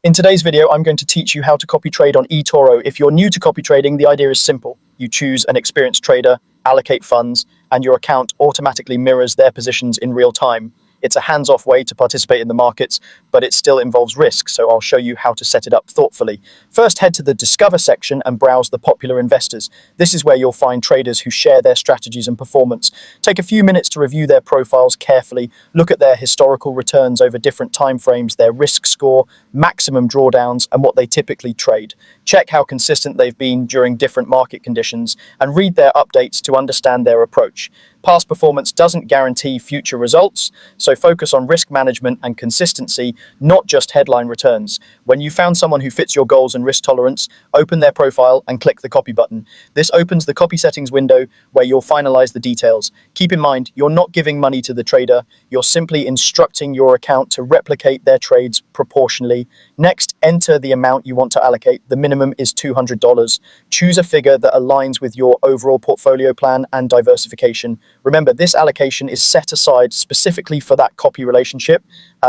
In today's video, I'm going to teach you how to copy trade on Etoro. If you're new to copy trading, the idea is simple. You choose an experienced trader, allocate funds, and your account automatically mirrors their positions in real time. It's a hands-off way to participate in the markets, but it still involves risk, so I'll show you how to set it up thoughtfully. First, head to the Discover section and browse the popular investors. This is where you'll find traders who share their strategies and performance. Take a few minutes to review their profiles carefully, look at their historical returns over different timeframes, their risk score, maximum drawdowns, and what they typically trade. Check how consistent they've been during different market conditions, and read their updates to understand their approach. Past performance doesn't guarantee future results, so focus on risk management and consistency, not just headline returns. When you found someone who fits your goals and risk tolerance, open their profile and click the copy button. This opens the copy settings window where you'll finalize the details. Keep in mind, you're not giving money to the trader, you're simply instructing your account to replicate their trades proportionally. Next, enter the amount you want to allocate. The minimum is $200. Choose a figure that aligns with your overall portfolio plan and diversification. Remember, this allocation is set aside specifically for that copy relationship.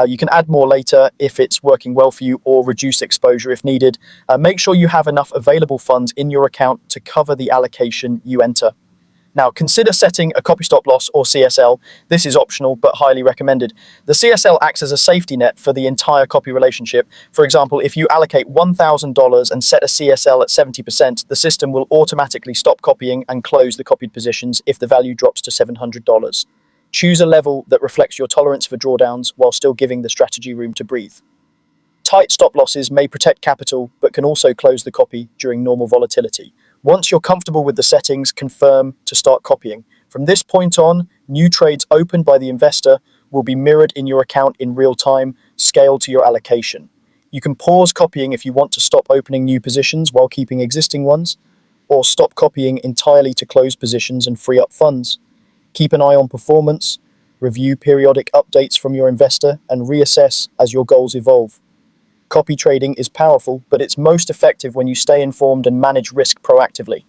You can add more later if it's working well for you, or reduce exposure if needed. Make sure you have enough available funds in your account to cover the allocation you enter. Now, consider setting a copy stop loss or CSL. This is optional but highly recommended. The CSL acts as a safety net for the entire copy relationship. For example, if you allocate $1,000 and set a CSL at 70%, the system will automatically stop copying and close the copied positions if the value drops to $700. Choose a level that reflects your tolerance for drawdowns while still giving the strategy room to breathe. Tight stop losses may protect capital, but can also close the copy during normal volatility. Once you're comfortable with the settings, confirm to start copying. From this point on, new trades opened by the investor will be mirrored in your account in real time, scaled to your allocation. You can pause copying if you want to stop opening new positions while keeping existing ones, or stop copying entirely to close positions and free up funds. Keep an eye on performance, review periodic updates from your investor, and reassess as your goals evolve. Copy trading is powerful, but it's most effective when you stay informed and manage risk proactively.